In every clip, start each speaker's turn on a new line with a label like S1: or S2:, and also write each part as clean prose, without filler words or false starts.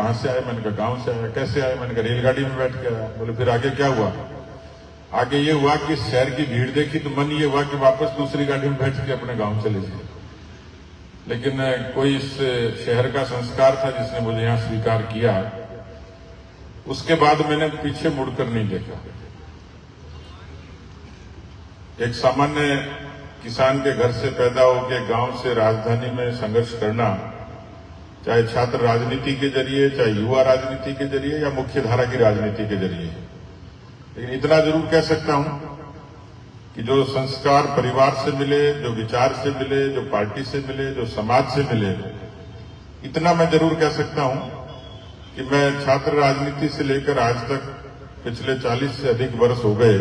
S1: कहाँ से आए? मैंने कहा गांव से आया। कैसे आए? मैंने कहा रेलगाड़ी में बैठ के आया। बोले फिर आगे क्या हुआ? आगे ये हुआ कि शहर की भीड़ देखी तो मन ये हुआ कि वापस दूसरी गाड़ी में बैठ के अपने गांव चले जाए, लेकिन कोई इस शहर का संस्कार था जिसने मुझे यहां स्वीकार किया। उसके बाद मैंने पीछे मुड़कर नहीं देखा। एक सामान्य किसान के घर से पैदा होकर गांव से राजधानी में संघर्ष करना, चाहे छात्र राजनीति के जरिए, चाहे युवा राजनीति के जरिए या मुख्य धारा की राजनीति के जरिए, लेकिन इतना जरूर कह सकता हूं कि जो संस्कार परिवार से मिले, जो विचार से मिले, जो पार्टी से मिले, जो समाज से मिले, इतना मैं जरूर कह सकता हूं कि मैं छात्र राजनीति से लेकर आज तक पिछले 40 से अधिक वर्ष हो गए,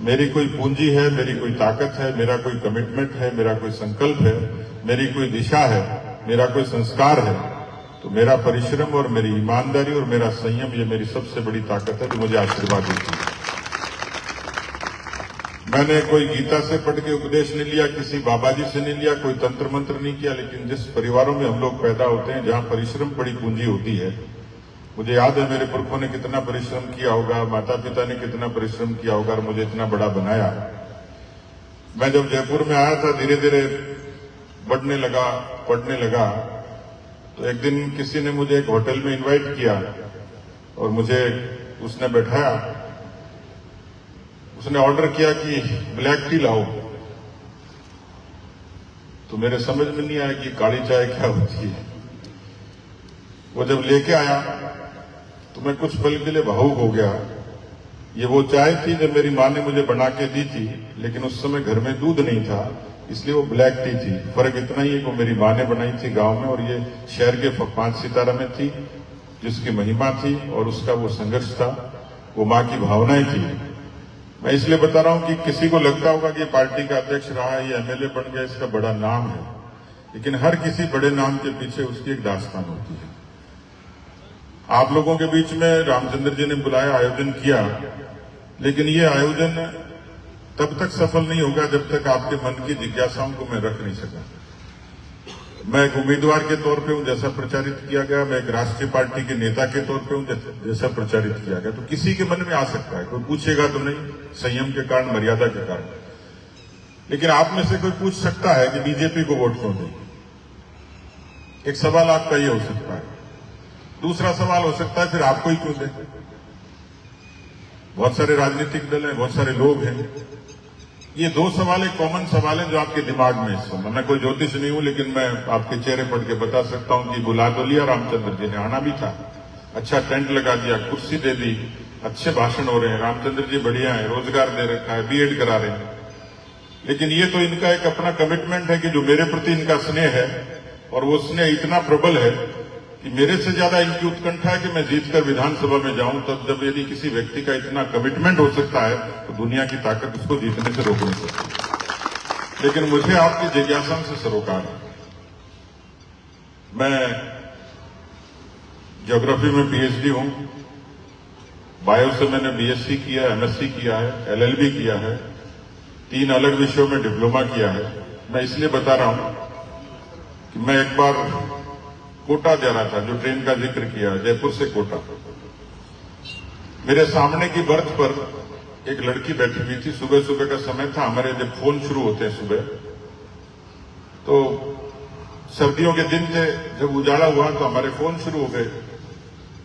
S1: मेरी कोई पूंजी है, मेरी कोई ताकत है, मेरा कोई कमिटमेंट है, मेरा कोई संकल्प है, मेरी कोई दिशा है, मेरा कोई संस्कार है, तो मेरा परिश्रम और मेरी ईमानदारी और मेरा संयम, ये मेरी सबसे बड़ी ताकत है जो मुझे आशीर्वाद देती है। मैंने कोई गीता से पढ़ के उपदेश नहीं लिया, किसी बाबा जी से नहीं लिया, कोई तंत्र मंत्र नहीं किया, लेकिन जिस परिवारों में हम लोग पैदा होते हैं, जहां परिश्रम बड़ी पूंजी होती है, मुझे याद है मेरे पुरखों ने कितना परिश्रम किया होगा, माता पिता ने कितना परिश्रम किया होगा और मुझे इतना बड़ा बनाया। मैं जब जयपुर में आया था, धीरे धीरे बढ़ने लगा, पढ़ने लगा, तो एक दिन किसी ने मुझे एक होटल में इनवाइट किया और मुझे उसने बैठाया। उसने ऑर्डर किया कि ब्लैक टी लाओ, तो मेरे समझ में नहीं आया कि काली चाय क्या होती है। वो जब लेके आया तो मैं कुछ पल के लिए भावुक हो गया। ये वो चाय थी जो मेरी मां ने मुझे बना के दी थी, लेकिन उस समय घर में दूध नहीं था, इसलिए वो ब्लैक टी थी। फर्क इतना ही है कि वो मेरी मां ने बनाई थी गांव में, और ये शहर के 5 सितारा में थी, जिसकी महिमा थी और उसका वो संघर्ष था, वो मां की भावनाएं थी। मैं इसलिए बता रहा हूं कि किसी को लगता होगा कि पार्टी का अध्यक्ष रहा है, ये एमएलए बन गया, इसका बड़ा नाम है, लेकिन हर किसी बड़े नाम के पीछे उसकी एक दास्तान होती है। आप लोगों के बीच में रामचंद्र जी ने बुलाया, आयोजन किया, लेकिन ये आयोजन तब तक सफल नहीं होगा जब तक आपके मन की जिज्ञासाओं को मैं रख नहीं सका। मैं एक उम्मीदवार के तौर पे हूं, जैसा प्रचारित किया गया, मैं एक राष्ट्रीय पार्टी के नेता के तौर पे हूं, जैसा प्रचारित किया गया, तो किसी के मन में आ सकता है, कोई पूछेगा तो नहीं, संयम के कारण, मर्यादा के कारण, लेकिन आप में से कोई पूछ सकता है कि बीजेपी को वोट क्यों दें। एक सवाल आपका ये हो सकता है। दूसरा सवाल हो सकता है फिर आपको ही क्यों दें। बहुत सारे राजनीतिक दल हैं, बहुत सारे लोग हैं। ये दो सवाल एक कॉमन सवाल है जो आपके दिमाग में इस समय, मैं कोई ज्योतिष नहीं हूं, लेकिन मैं आपके चेहरे पढ़ के बता सकता हूं कि बुला तो लिया रामचंद्र जी ने, आना भी था, अच्छा टेंट लगा दिया, कुर्सी दे दी, अच्छे भाषण हो रहे हैं, रामचंद्र जी बढ़िया है, रोजगार दे रखा है, बीएड करा रहे हैं, लेकिन ये तो इनका एक अपना कमिटमेंट है कि जो मेरे प्रति इनका स्नेह है, और वो स्नेह इतना प्रबल है कि मेरे से ज्यादा इनकी उत्कंठा है कि मैं जीतकर विधानसभा में जाऊं। तब जब यदि किसी व्यक्ति का इतना कमिटमेंट हो सकता है तो दुनिया की ताकत उसको जीतने से रोक नहीं सकती। लेकिन मुझे आपकी जिज्ञासा से सरोकार है। मैं ज्योग्राफी में पीएचडी हूं, बायो से मैंने बीएससी किया, एमएससी किया है, एलएलबी किया है, 3 अलग विषयों में डिप्लोमा किया है। मैं इसलिए बता रहा हूं कि मैं एक बार कोटा जा रहा था, जो ट्रेन का जिक्र किया, जयपुर से कोटा, मेरे सामने की बर्थ पर एक लड़की बैठी हुई थी। सुबह सुबह का समय था, हमारे जब फोन शुरू होते हैं सुबह, तो सर्दियों के दिन थे, जब उजाला हुआ तो हमारे फोन शुरू हो गए।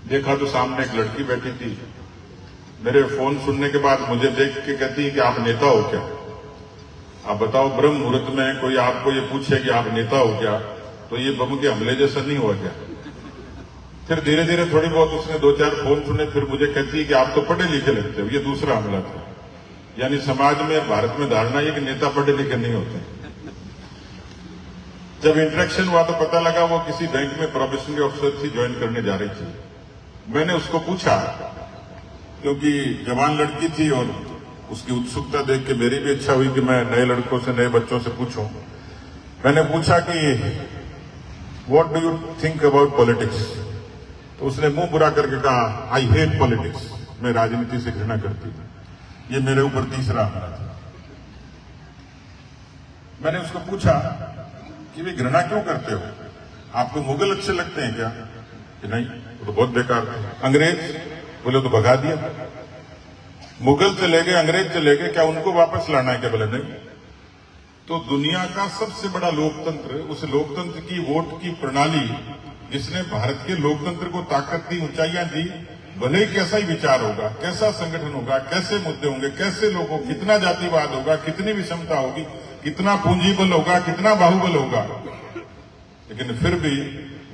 S1: देखा तो सामने एक लड़की बैठी थी। मेरे फोन सुनने के बाद मुझे देख के कहती है कि आप नेता हो क्या? आप बताओ, ब्रह्म मुहूर्त में कोई आपको ये पूछे कि आप नेता हो क्या, तो ये बम के हमले जैसा नहीं हुआ क्या? फिर धीरे धीरे थोड़ी बहुत उसने 2-4 फोन सुने, फिर मुझे कहती है कि आप तो पढ़े लिखे लगते हो। ये दूसरा हमला था। यानी समाज में, भारत में धारणा है कि नेता पढ़े लिखे नहीं होते। जब इंटरेक्शन हुआ तो पता लगा वो किसी बैंक में प्रोबेशनरी ऑफिसर थी, ज्वाइन करने जा रही थी। मैंने उसको पूछा, क्योंकि जवान लड़की थी और उसकी उत्सुकता देख के मेरी भी इच्छा हुई कि मैं नए लड़कों से, नए बच्चों से पूछूं। मैंने पूछा कि what do you think about politics? तो उसने मुंह बुरा करके कहा, आई हेट पॉलिटिक्स, मैं राजनीति से घृणा करती हूं। ये मेरे ऊपर तीसरा हमला था। मैंने उसको पूछा कि वे घृणा क्यों करते हो? आपको मुगल अच्छे लगते हैं क्या? कि नहीं, वो तो बहुत बेकार थे। अंग्रेज बोले तो भगा दिया। मुगल चले गए, अंग्रेज चले गए, क्या उनको वापस लाना है? क्या बोले नहीं। तो दुनिया का सबसे बड़ा लोकतंत्र, उस लोकतंत्र की वोट की प्रणाली जिसने भारत के लोकतंत्र को ताकत दी, ऊंचाइयां दी, भले ही कैसा ही विचार होगा, कैसा संगठन होगा, कैसे मुद्दे होंगे, कैसे लोगों, कितना जातिवाद होगा, कितनी विषमता होगी, कितना पूंजीबल होगा, कितना बाहुबल होगा, लेकिन फिर भी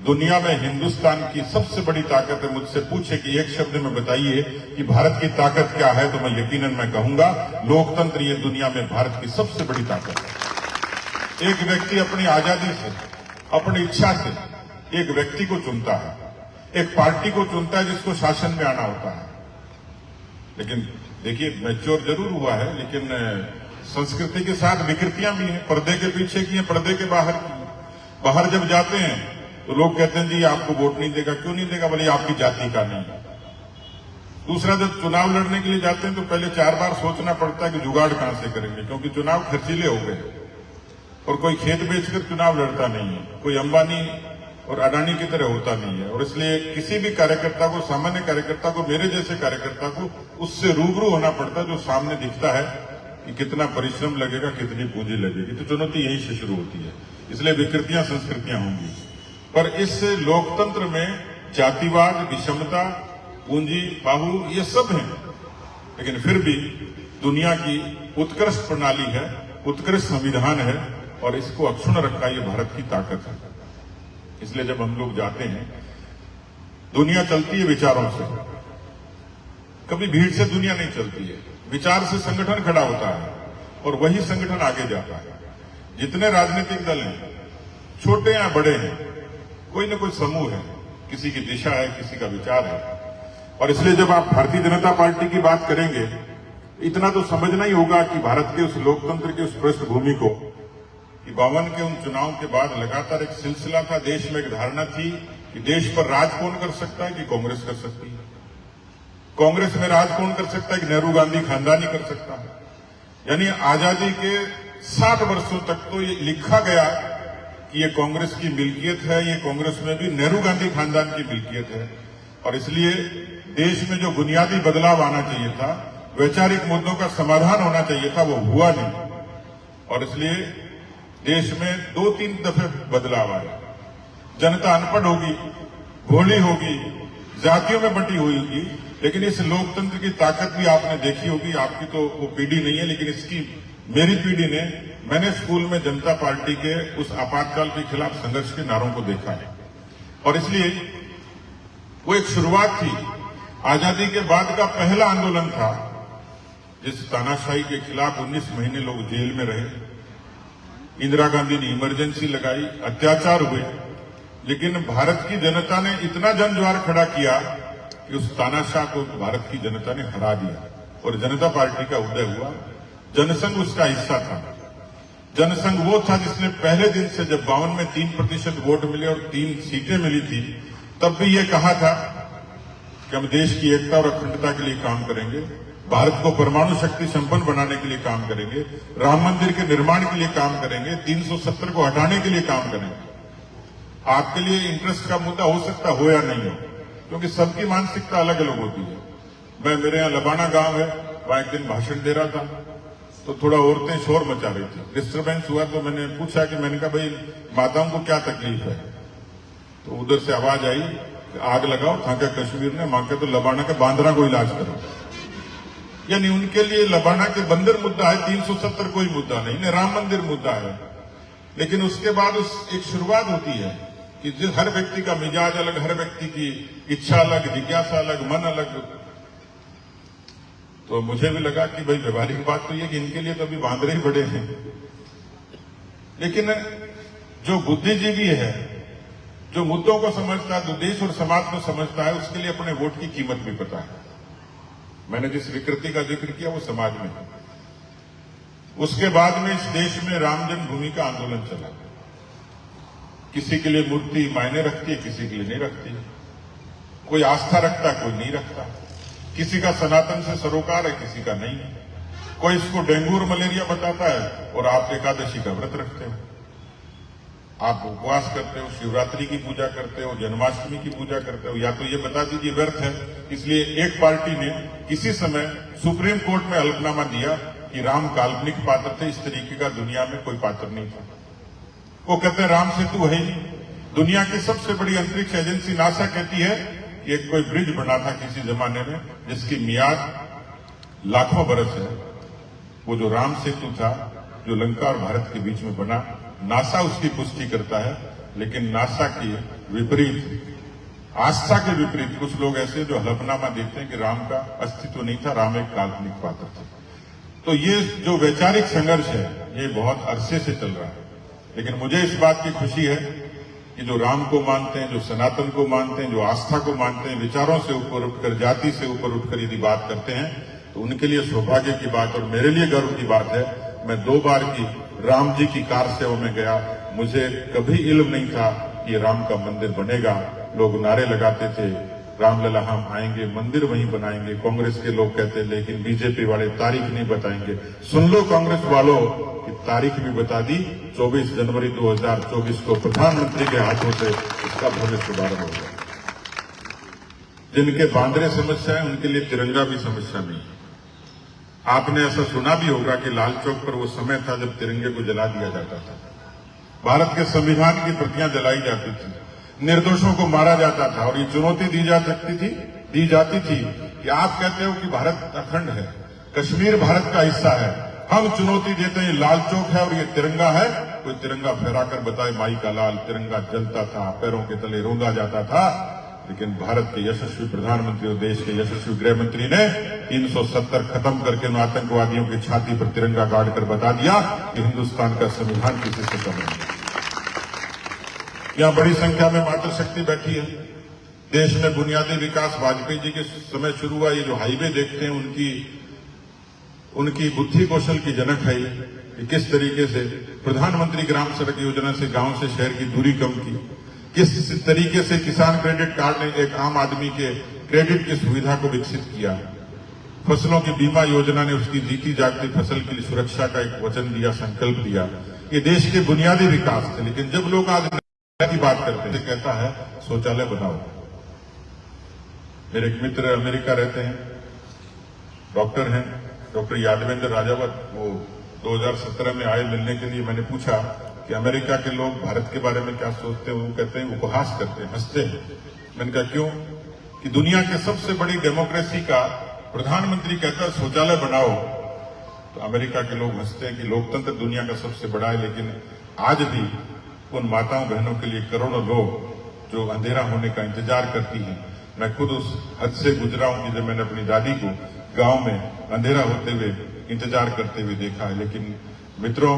S1: दुनिया में हिंदुस्तान की सबसे बड़ी ताकत है। मुझसे पूछे कि एक शब्द में बताइए कि भारत की ताकत क्या है, तो मैं यकीनन मैं कहूंगा लोकतंत्र ये दुनिया में भारत की सबसे बड़ी ताकत है। एक व्यक्ति अपनी आजादी से, अपनी इच्छा से एक व्यक्ति को चुनता है, एक पार्टी को चुनता है जिसको शासन में आना होता है। लेकिन देखिए, मैच्योर जरूर हुआ है, लेकिन संस्कृति के साथ विकृतियां भी हैं, पर्दे के पीछे की हैं, पर्दे के बाहर की। बाहर जब जाते हैं तो लोग कहते हैं जी आपको वोट नहीं देगा। क्यों नहीं देगा? बोले आपकी जाति का नहीं। दूसरा, जब चुनाव लड़ने के लिए जाते हैं तो पहले 4 बार सोचना पड़ता है कि जुगाड़ कहां से करेंगे, क्योंकि चुनाव खर्चीले हो गए और कोई खेत बेचकर चुनाव लड़ता नहीं है, कोई अंबानी और अडानी की तरह होता नहीं है। और इसलिए किसी भी कार्यकर्ता को, सामान्य कार्यकर्ता को, मेरे जैसे कार्यकर्ता को उससे रूबरू होना पड़ता है, जो सामने दिखता है कि कितना परिश्रम लगेगा, कितनी पूंजी लगेगी। तो चुनौती यहीं से शुरू होती है। इसलिए विकृतियां, संस्कृतियां होंगी, पर इस लोकतंत्र में जातिवाद, विषमता, पूंजी, बाहु, ये सब हैं, लेकिन फिर भी दुनिया की उत्कृष्ट प्रणाली है, उत्कृष्ट संविधान है, और इसको अक्षुण्ण रखा ये भारत की ताकत है। इसलिए जब हम लोग जाते हैं, दुनिया चलती है विचारों से, कभी भीड़ से दुनिया नहीं चलती है। विचार से संगठन खड़ा होता है और वही संगठन आगे जाता है। जितने राजनीतिक दल हैं, छोटे या बड़े हैं, कोई न कोई समूह है, किसी की दिशा है, किसी का विचार है। और इसलिए जब आप भारतीय जनता पार्टी की बात करेंगे, इतना तो समझना ही होगा कि भारत के उस लोकतंत्र की उस पृष्ठभूमि को, कि 52 के उन चुनाव के बाद लगातार एक सिलसिला था, देश में एक धारणा थी कि देश पर राज कौन कर सकता है, कि कांग्रेस कर सकती है। कांग्रेस में राज कौन कर सकता है, कि नेहरू गांधी खानदान ही कर सकता है। यानी आजादी के 60 वर्षों तक तो ये लिखा गया कि ये कांग्रेस की मिल्कियत है, ये कांग्रेस में भी नेहरू गांधी खानदान की मिल्कियत है। और इसलिए देश में जो बुनियादी बदलाव आना चाहिए था, वैचारिक मुद्दों का समाधान होना चाहिए था, वो हुआ नहीं। और इसलिए देश में 2-3 दफे बदलाव आया। जनता अनपढ़ होगी, भोली होगी, जातियों में बंटी हुई होगी, लेकिन इस लोकतंत्र की ताकत भी आपने देखी होगी। आपकी तो वो पीढ़ी नहीं है, लेकिन इसकी मेरी पीढ़ी ने, मैंने स्कूल में जनता पार्टी के उस आपातकाल के खिलाफ संघर्ष के नारों को देखा है। और इसलिए वो एक शुरुआत थी, आजादी के बाद का पहला आंदोलन था, जिस तानाशाही के खिलाफ 19 महीने लोग जेल में रहे। इंदिरा गांधी ने इमरजेंसी लगाई, अत्याचार हुए, लेकिन भारत की जनता ने इतना जनज्वार खड़ा किया कि उस तानाशाह को भारत की जनता ने हरा दिया और जनता पार्टी का उदय हुआ। जनसंघ उसका हिस्सा था। जनसंघ वो था जिसने पहले दिन से, जब 52 में 3% वोट मिले और 3 सीटें मिली थी, तब भी ये कहा था कि हम देश की एकता और अखंडता के लिए काम करेंगे, भारत को परमाणु शक्ति संपन्न बनाने के लिए काम करेंगे, राम मंदिर के निर्माण के लिए काम करेंगे, 370 को हटाने के लिए काम करेंगे। आपके लिए इंटरेस्ट का मुद्दा हो सकता हो या नहीं हो, क्योंकि सबकी मानसिकता अलग अलग होती है। मेरे यहाँ लबाना गांव है, वहां एक दिन भाषण दे रहा था, तो थोड़ा औरतें शोर मचा रही थी, डिस्टर्बेंस हुआ। तो मैंने पूछा कि, मैंने कहा भाई माताओं को क्या तकलीफ है? तो उधर से आवाज आई, आग लगाओ, था क्या कश्मीर ने, मां के तो लबाना के बांद्रा को इलाज करो। यानी उनके लिए लबाना के बंदर मुद्दा है, 370 कोई मुद्दा नहीं, राम मंदिर मुद्दा है। लेकिन उसके बाद एक शुरुआत होती है कि हर व्यक्ति का मिजाज अलग, हर व्यक्ति की इच्छा अलग, जिज्ञासा अलग, मन अलग। तो मुझे भी लगा कि भाई व्यवहारिक बात तो ये कि इनके लिए तो अभी बांद्रे ही बड़े हैं, लेकिन जो बुद्धिजीवी है, जो मुद्दों को समझता है, जो देश और समाज को समझता है, उसके लिए अपने वोट की कीमत भी पता है। मैंने जिस विकृति का जिक्र किया वो समाज में है। उसके बाद में इस देश में राम जन्मभूमि का आंदोलन चला। किसी के लिए मूर्ति मायने रखती है, किसी के लिए नहीं रखती। कोई आस्था रखता, कोई नहीं रखता। किसी का सनातन से सरोकार है, किसी का नहीं है। कोई इसको डेंगू और मलेरिया बताता है और आप एकादशी का व्रत रखते हो। आप उपवास करते हो, शिवरात्रि की पूजा करते हो, जन्माष्टमी की पूजा करते हो, या तो ये बता दीजिए व्यर्थ है। इसलिए एक पार्टी ने किसी समय सुप्रीम कोर्ट में हलफनामा दिया कि राम काल्पनिक पात्र थे, इस तरीके का दुनिया में कोई पात्र नहीं था। वो कहते हैं राम सेतु है ही। दुनिया की सबसे बड़ी अंतरिक्ष एजेंसी नासा कहती है कि एक कोई ब्रिज बना था किसी जमाने में जिसकी मियाद लाखों बरस है। वो जो राम सेतु था, जो लंका और भारत के बीच में बना, नासा उसकी पुष्टि करता है। लेकिन नासा की विपरीत, आस्था के विपरीत कुछ लोग ऐसे जो हलफनामा देते हैं कि राम का अस्तित्व नहीं था, राम एक काल्पनिक पात्र था। तो ये जो वैचारिक संघर्ष है ये बहुत अरसे से चल रहा है। लेकिन मुझे इस बात की खुशी है कि जो राम को मानते हैं, जो सनातन को मानते हैं, जो आस्था को मानते हैं, विचारों से ऊपर उठकर, जाति से ऊपर उठकर यदि बात करते हैं तो उनके लिए सौभाग्य की बात और मेरे लिए गर्व की बात है। मैं 2 बार की राम जी की कार सेवा में गया, मुझे कभी इल्म नहीं था कि राम का मंदिर बनेगा। लोग नारे लगाते थे, रामलला हम आएंगे, मंदिर वहीं बनाएंगे। कांग्रेस के लोग कहते लेकिन बीजेपी वाले तारीख नहीं बताएंगे। सुन लो कांग्रेस वालों की तारीख भी बता दी, 24 जनवरी 2024 को प्रधानमंत्री के हाथों से इसका भव्य शुभारंभ होगा। जिनके बांद्रे समस्या है उनके लिए तिरंगा भी समस्या नहीं है। आपने ऐसा सुना भी होगा कि लाल चौक पर वो समय था जब तिरंगे को जला दिया जाता था, भारत के संविधान की प्रतियां जलाई जाती थी, निर्दोषों को मारा जाता था और ये चुनौती दी जाती थी कि आप कहते हो कि भारत अखंड है, कश्मीर भारत का हिस्सा है, हम चुनौती देते हैं लाल चौक है और ये तिरंगा है। कोई तिरंगा फहराकर बताए माई का लाल, तिरंगा जलता था, पैरों के तले रौंदा जाता था। लेकिन भारत के यशस्वी प्रधानमंत्री और देश के यशस्वी गृह मंत्री ने 370 खत्म करके उन आतंकवादियों की छाती पर तिरंगा गाड़ कर बता दिया कि हिंदुस्तान का संविधान किसी से कम नहीं। यहां बड़ी संख्या में मातृशक्ति बैठी है। देश में बुनियादी विकास वाजपेयी जी के समय शुरू हुआ। ये जो हाईवे देखते हैं उनकी बुद्धि कौशल की जनक है कि किस तरीके से प्रधानमंत्री ग्राम सड़क योजना से गांव से शहर की दूरी कम की, किस तरीके से किसान क्रेडिट कार्ड ने एक आम आदमी के क्रेडिट की सुविधा को विकसित किया, फसलों की बीमा योजना ने उसकी जीती जागती फसल की सुरक्षा का एक वचन दिया, संकल्प दिया। ये देश के बुनियादी विकास थे। लेकिन जब लोग आज की बात करते हैं, कहता है शौचालय बनाओ। मेरे एक मित्र अमेरिका रहते हैं, डॉक्टर हैं, डॉक्टर यादवेंद्र राजावत। वो 2017 में आए मिलने के लिए। मैंने पूछा कि अमेरिका के लोग भारत के बारे में क्या सोचते हैं। वो कहते हैं उपहास करते हैं, हंसते हैं। मैंने कहा क्यों? कि दुनिया के सबसे बड़ी डेमोक्रेसी का प्रधानमंत्री कहता है शौचालय बनाओ, तो अमेरिका के लोग हंसते हैं कि लोकतंत्र दुनिया का सबसे बड़ा है। लेकिन आज भी उन माताओं बहनों के लिए करोड़ों लोग जो अंधेरा होने का इंतजार करती हैं। मैं खुद उस हद से गुजरा हूं कि जब मैंने अपनी दादी को गांव में अंधेरा होते हुए इंतजार करते हुए देखा है। लेकिन मित्रों,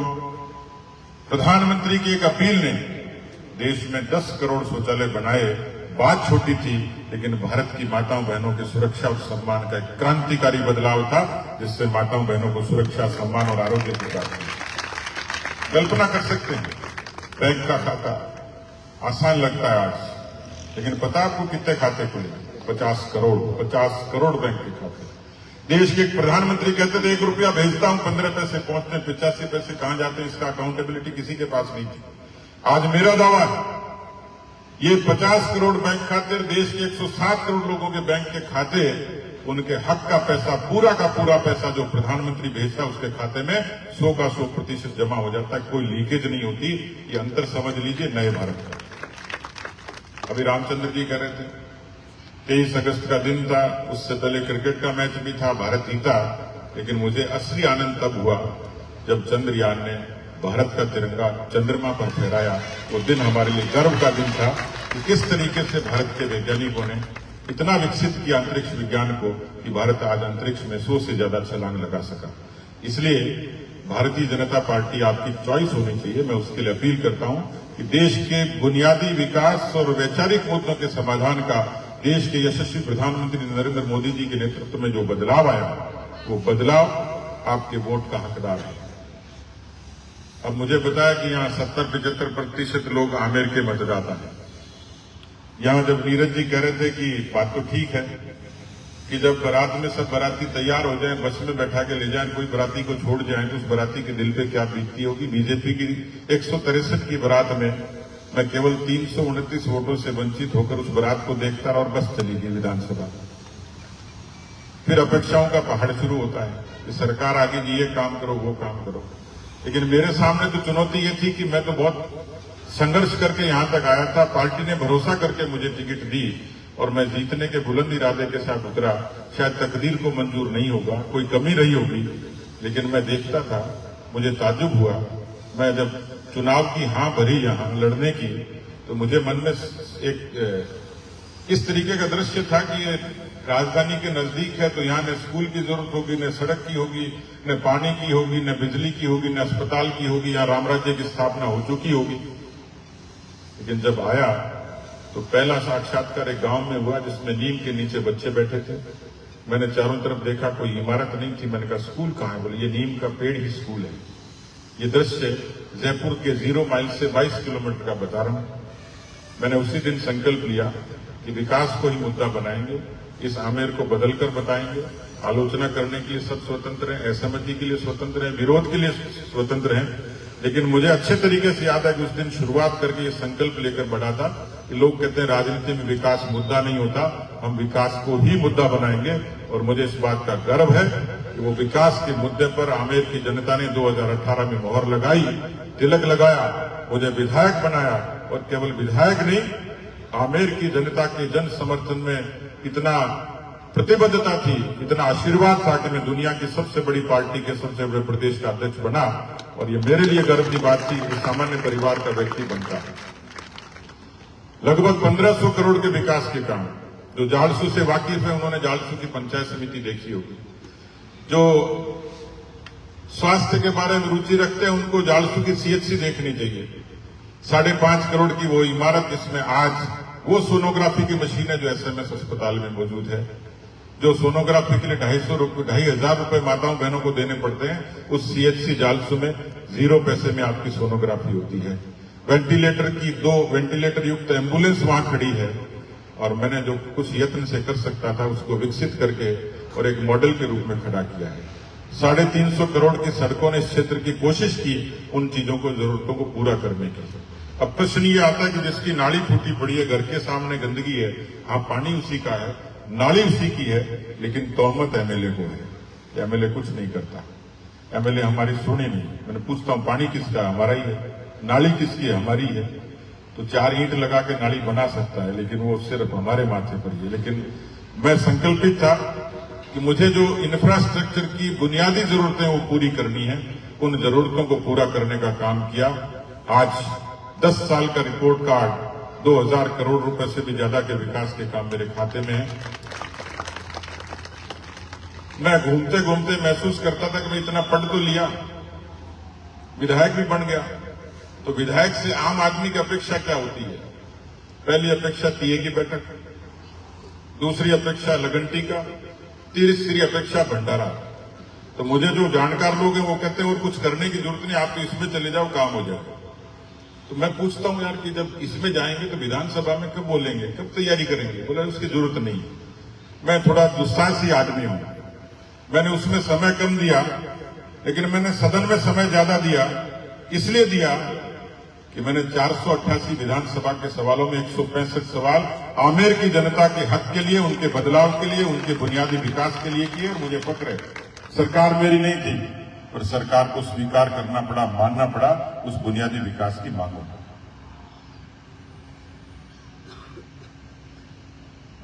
S1: प्रधानमंत्री की एक अपील ने देश में 10 करोड़ शौचालय बनाए। बात छोटी थी, लेकिन भारत की माताओं बहनों की सुरक्षा और सम्मान का एक क्रांतिकारी बदलाव था, जिससे माताओं बहनों को सुरक्षा, सम्मान और आरोग्य की प्राप्ति। कल्पना कर सकते हैं, बैंक का खाता आसान लगता है आज, लेकिन पता आपको कितने खाते खुले? 50 करोड़ बैंक के खाते। देश के एक प्रधानमंत्री कहते थे 1 रुपया भेजता हूं, 15 पैसे पहुंचते, 85 पैसे कहां जाते हैं, इसका अकाउंटेबिलिटी किसी के पास नहीं थी। आज मेरा दावा है, ये 50 करोड़ बैंक खाते, देश के 107 करोड़ लोगों के बैंक के खाते, उनके हक का पैसा, पूरा का पूरा पैसा जो प्रधानमंत्री भेजता है उसके खाते में 100 का 100% जमा हो जाता है। कोई लीकेज नहीं होती। ये अंतर समझ लीजिए नए भारत का। अभी रामचंद्र जी कह रहे थे 23 अगस्त का दिन था, उससे पहले क्रिकेट का मैच भी था, भारत जीता। लेकिन मुझे असली आनंद तब हुआ जब चंद्रयान ने भारत का तिरंगा चंद्रमा पर फहराया। वो दिन हमारे लिए गर्व का दिन था कि किस तरीके से भारत के वैज्ञानिकों ने इतना विकसित किया अंतरिक्ष विज्ञान को कि भारत आज अंतरिक्ष में 100 से ज्यादा छलांग लगा सका। इसलिए भारतीय जनता पार्टी आपकी चॉइस होनी चाहिए। मैं उसके लिए अपील करता हूं कि देश के बुनियादी विकास और वैचारिक मुद्दों के समाधान का देश के यशस्वी प्रधानमंत्री नरेंद्र मोदी जी के नेतृत्व में जो बदलाव आया, वो बदलाव आपके वोट का हकदार है। अब मुझे बताया कि यहां 70-75% लोग आमेर के मतदाता हैं। यहां जब नीरज जी कह रहे थे कि बात तो ठीक है कि जब बारात में सब बाराती तैयार हो जाएं, बस में बैठा के ले जाएं, कोई बाराती को छोड़ जाएं तो उस बाराती के दिल पे क्या बीतती होगी। बीजेपी की 163 की बारात में मैं केवल 329 वोटों से वंचित होकर उस बारात को देखता रहा और बस चली गई विधानसभा। फिर अपेक्षाओं का पहाड़ शुरू होता है कि सरकार आगे जी ये काम करो वो काम करो। लेकिन मेरे सामने तो चुनौती ये थी कि मैं तो बहुत संघर्ष करके यहां तक आया था, पार्टी ने भरोसा करके मुझे टिकट दी और मैं जीतने के बुलंद इरादे के साथ उतरा। शायद तकदीर को मंजूर नहीं होगा, कोई कमी रही होगी, लेकिन मैं देखता था, मुझे ताज्जुब हुआ। मैं जब चुनाव की हां भरी यहां लड़ने की, तो मुझे मन में एक इस तरीके का दृश्य था कि ये राजधानी के नजदीक है तो यहाँ न स्कूल की जरूरत होगी, न सड़क की होगी, न पानी की होगी, न बिजली की होगी, न अस्पताल की होगी, यहाँ राम राज्य की स्थापना हो चुकी होगी। लेकिन जब आया तो पहला साक्षात्कार एक गांव में हुआ जिसमें नीम के नीचे बच्चे बैठे थे। मैंने चारों तरफ देखा, कोई इमारत नहीं थी। मैंने कहा स्कूल कहाँ है? बोले ये नीम का पेड़ ही स्कूल है। ये दृश्य जयपुर के 0 माइल से 22 किलोमीटर का बता रहा हूं। मैंने उसी दिन संकल्प लिया कि विकास को ही मुद्दा बनाएंगे, इस आमेर को बदलकर बताएंगे। आलोचना करने के लिए सब स्वतंत्र हैं, असहमति के लिए स्वतंत्र हैं, विरोध के लिए स्वतंत्र हैं। लेकिन मुझे अच्छे तरीके से याद है कि उस दिन शुरुआत करके ये संकल्प लेकर बढ़ा था कि लोग कहते हैं राजनीति में विकास मुद्दा नहीं होता, हम विकास को ही मुद्दा बनाएंगे। और मुझे इस बात का गर्व है कि वो विकास के मुद्दे पर आमेर की जनता ने 2018 में मोहर लगाई, तिलक लगाया, मुझे विधायक बनाया। और केवल विधायक नहीं, आमेर की जनता के जन समर्थन में इतना प्रतिबद्धता थी, इतना आशीर्वाद था कि मैं दुनिया की सबसे बड़ी पार्टी के सबसे बड़े प्रदेश का अध्यक्ष बना। और ये मेरे लिए गर्व की बात थी कि सामान्य परिवार का व्यक्ति बनता है। लगभग 1500 करोड़ के विकास के काम, जो जालसू से वाकिफ है उन्होंने जालसू की पंचायत समिति देखी होगी। जो स्वास्थ्य के बारे में रुचि रखते हैं उनको जालसू की सीएचसी देखनी चाहिए। 5.5 करोड़ की वो इमारत जिसमें आज वो सोनोग्राफी की मशीन है जो एसएमएस अस्पताल में मौजूद है, जो सोनोग्राफी के लिए 2,500 रुपए माताओं बहनों को देने पड़ते हैं, उस सीएचसी जालसू में 0 पैसे में आपकी सोनोग्राफी होती है। वेंटिलेटर की 2 वेंटिलेटर युक्त एम्बुलेंस वहां खड़ी है। और मैंने जो कुछ यत्न से कर सकता था उसको विकसित करके और एक मॉडल के रूप में खड़ा किया है। 350 करोड़ की सड़कों ने इस क्षेत्र की कोशिश की उन चीजों को, जरूरतों को पूरा करने की। अब प्रश्न ये आता है कि जिसकी नाली फूटी पड़ी है, घर के सामने गंदगी है, हाँ पानी उसी का है, नाली उसी की है, लेकिन तोहमत एमएलए को है। एमएलए कुछ नहीं करता, एमएलए हमारी सुने नहीं। मैंने पूछता हूं पानी किसका? हमारा ही है। नाली किसकी है? हमारी है। तो 4 ईंट लगा के नाली बना सकता है, लेकिन वो सिर्फ हमारे माथे पर ही है। लेकिन मैं संकल्पित था कि मुझे जो इंफ्रास्ट्रक्चर की बुनियादी जरूरतें वो पूरी करनी है, उन जरूरतों को पूरा करने का काम किया। आज 10 साल का रिपोर्ट कार्ड 2000 करोड़ रुपए से भी ज्यादा के विकास के काम मेरे खाते में है। मैं घूमते घूमते महसूस करता था कि मैं इतना पढ़ तो लिया, विधायक भी बन गया, तो विधायक से आम आदमी की अपेक्षा क्या होती है? पहली अपेक्षा टीए की बैठक, दूसरी अपेक्षा लगन टीका, तीसरी अपेक्षा भंडारा। तो मुझे जो जानकार लोग हैं वो कहते हैं और कुछ करने की जरूरत नहीं, आप तो इसमें चले जाओ काम हो जाएगा। तो मैं पूछता हूं यार कि जब इसमें जाएंगे तो विधानसभा में कब बोलेंगे, कब तैयारी करेंगे? बोला उसकी जरूरत नहीं। मैं थोड़ा दुस्साहसी आदमी हूं, मैंने उसमें समय कम दिया, लेकिन मैंने सदन में समय ज्यादा दिया। इसलिए दिया कि मैंने 488 विधानसभा के सवालों में 165 सवाल आमेर की जनता के हक के लिए, उनके बदलाव के लिए, उनके बुनियादी विकास के लिए किए। और मुझे फक्र है, सरकार मेरी नहीं थी, पर सरकार को स्वीकार करना पड़ा, मानना पड़ा उस बुनियादी विकास की मांगों को।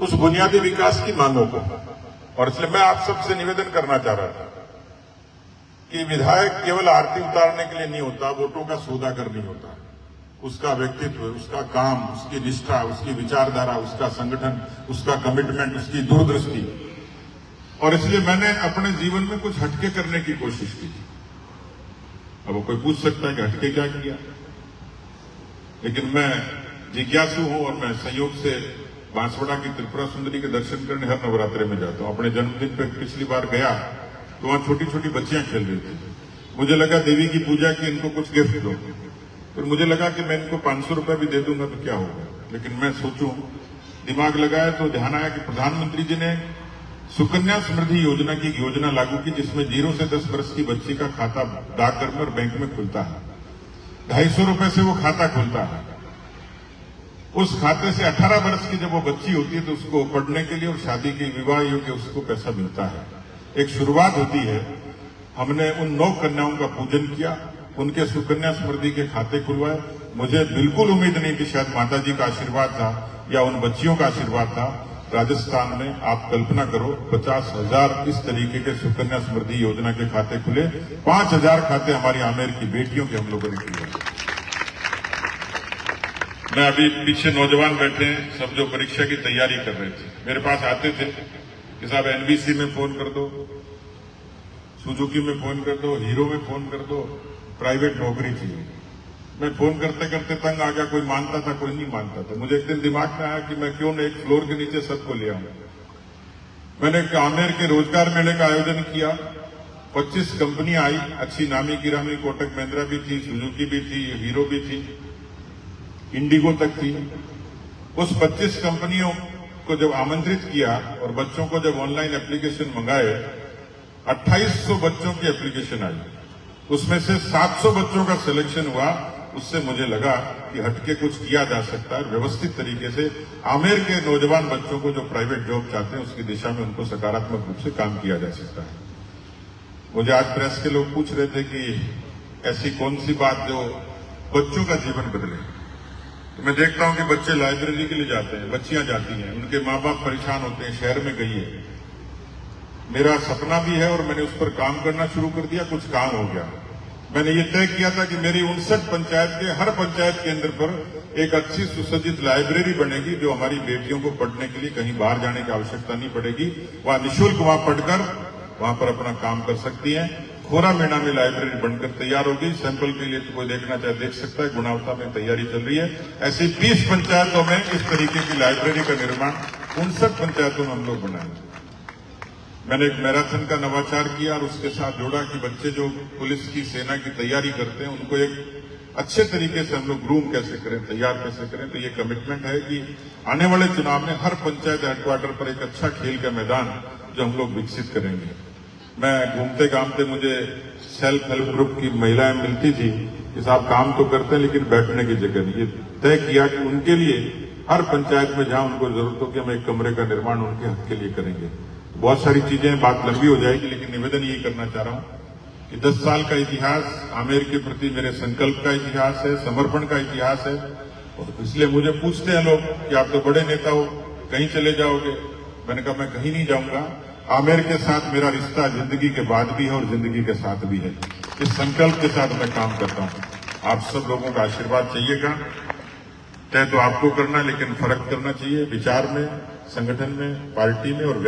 S1: उस बुनियादी विकास की मांगों को। और इसलिए मैं आप सबसे निवेदन करना चाह रहा था कि विधायक केवल आरती उतारने के लिए नहीं होता, वोटों का सौदागर नहीं होता। उसका व्यक्तित्व, उसका काम, उसकी निष्ठा, उसकी विचारधारा, उसका संगठन, उसका कमिटमेंट, उसकी दूरदृष्टि। और इसलिए मैंने अपने जीवन में कुछ हटके करने की कोशिश की थी। अब कोई पूछ सकता है कि हटके क्या किया, लेकिन मैं जिज्ञासु हूं और मैं संयोग से बांसवाड़ा की त्रिपुरा सुंदरी के दर्शन करने हर नवरात्रे में जाता हूं। अपने जन्मदिन पर पिछली बार गया तो वहां छोटी छोटी बच्चियां खेल रही थी। मुझे लगा देवी की पूजा की, इनको कुछ गिफ्ट दो। फिर मुझे लगा कि मैं इनको 500 रुपए भी दे दूंगा तो क्या होगा। लेकिन मैं सोचूं, दिमाग लगाया तो ध्यान आया कि प्रधानमंत्री जी ने सुकन्या समृद्धि योजना की एक योजना लागू की जिसमें 0 से 10 वर्ष की बच्ची का खाता डाकघर में और बैंक में खुलता है। 250 रुपए से वो खाता खुलता है। उस खाते से 18 वर्ष की जब वो बच्ची होती है तो उसको पढ़ने के लिए और शादी के विवाह योग्य उसको पैसा मिलता है। एक शुरुआत होती है। हमने उन 9 कन्याओं का पूजन किया, उनके सुकन्या समृद्धि के खाते खुलवाए। मुझे बिल्कुल उम्मीद नहीं थी, शायद माता जी का आशीर्वाद था या उन बच्चियों का आशीर्वाद था। राजस्थान में आप कल्पना करो 50,000 इस तरीके के सुकन्या समृद्धि योजना के खाते खुले। 5,000 खाते हमारी आमेर की बेटियों के हम लोगों ने किए। मैं अभी पीछे नौजवान बैठे हैं, सब जो परीक्षा की तैयारी कर रहे थे, मेरे पास आते थे कि साहब एनबीसी में फोन कर दो, सुजुकी में फोन कर दो, हीरो में फोन कर दो, प्राइवेट नौकरी चाहिए। मैं फोन करते करते तंग आ गया, कोई मानता था कोई नहीं मानता था। मुझे एक दिन दिमाग में आया कि मैं क्यों न एक फ्लोर के नीचे सबको ले आऊं। मैंने आमेर के रोजगार मेले का आयोजन किया। 25 कंपनियां आई, अच्छी नामी गिरामी, कोटक महिंद्रा भी थी, सुजुकी भी थी, हीरो भी थी, इंडिगो तक थी। उस 25 कंपनियों को जब आमंत्रित किया और बच्चों को जब ऑनलाइन एप्लीकेशन मंगाए, 2800 बच्चों की एप्लीकेशन आई। उसमें से 700 बच्चों का सिलेक्शन हुआ। उससे मुझे लगा कि हटके कुछ किया जा सकता है, व्यवस्थित तरीके से आमेर के नौजवान बच्चों को जो प्राइवेट जॉब चाहते हैं उसकी दिशा में उनको सकारात्मक रूप से काम किया जा सकता है। मुझे आज प्रेस के लोग पूछ रहे थे कि ऐसी कौन सी बात जो बच्चों का जीवन बदले। तो मैं देखता हूं कि बच्चे लाइब्रेरी के लिए जाते हैं, बच्चियां जाती हैं, उनके माँ बाप परेशान होते हैं, शहर में गई है। मेरा सपना भी है और मैंने उस पर काम करना शुरू कर दिया, कुछ काम हो गया। मैंने ये तय किया था कि मेरी 59 पंचायत के हर पंचायत केंद्र पर एक अच्छी सुसज्जित लाइब्रेरी बनेगी जो हमारी बेटियों को पढ़ने के लिए कहीं बाहर जाने की आवश्यकता नहीं पड़ेगी। वहां निःशुल्क वहां पढ़कर वहां पर अपना काम कर सकती हैं। खोरा मीणा में लाइब्रेरी बनकर तैयार होगी। सैंपल के लिए तो कोई देखना चाहे देख सकता है, गुणवत्ता में तैयारी चल रही है। ऐसी 30 पंचायतों में इस तरीके की लाइब्रेरी का निर्माण 59 पंचायतों में हम लोग बनाएंगे। मैंने एक मैराथन का नवाचार किया और उसके साथ जोड़ा कि बच्चे जो पुलिस की सेना की तैयारी करते हैं उनको एक अच्छे तरीके से हम लोग ग्रूम कैसे करें, तैयार कैसे करें। तो ये कमिटमेंट है कि आने वाले चुनाव में हर पंचायत हेडक्वार्टर पर एक अच्छा खेल का मैदान जो हम लोग विकसित करेंगे। मैं घूमते घामते मुझे सेल्फ हेल्प ग्रुप की महिलाएं मिलती थी कि साहब काम तो करते हैं लेकिन बैठने की जगह नहीं। ये तय किया कि उनके लिए हर पंचायत में जहां उनको जरूरत हो कि हम एक कमरे का निर्माण उनके हक के लिए करेंगे। बहुत सारी चीजें, बात लंबी हो जाएगी लेकिन निवेदन यही करना चाह रहा हूं कि 10 साल का इतिहास आमेर के प्रति मेरे संकल्प का इतिहास है, समर्पण का इतिहास है। और इसलिए मुझे पूछते हैं लोग कि आप तो बड़े नेता हो, कहीं चले जाओगे। मैंने कहा मैं कहीं नहीं जाऊंगा। आमेर के साथ मेरा रिश्ता जिंदगी के बाद भी है और जिंदगी के साथ भी है। इस संकल्प के साथ मैं काम करता हूं। आप सब लोगों का आशीर्वाद चाहिएगा। तय तो आपको करना, लेकिन फर्क करना चाहिए विचार में, संगठन में, पार्टी में और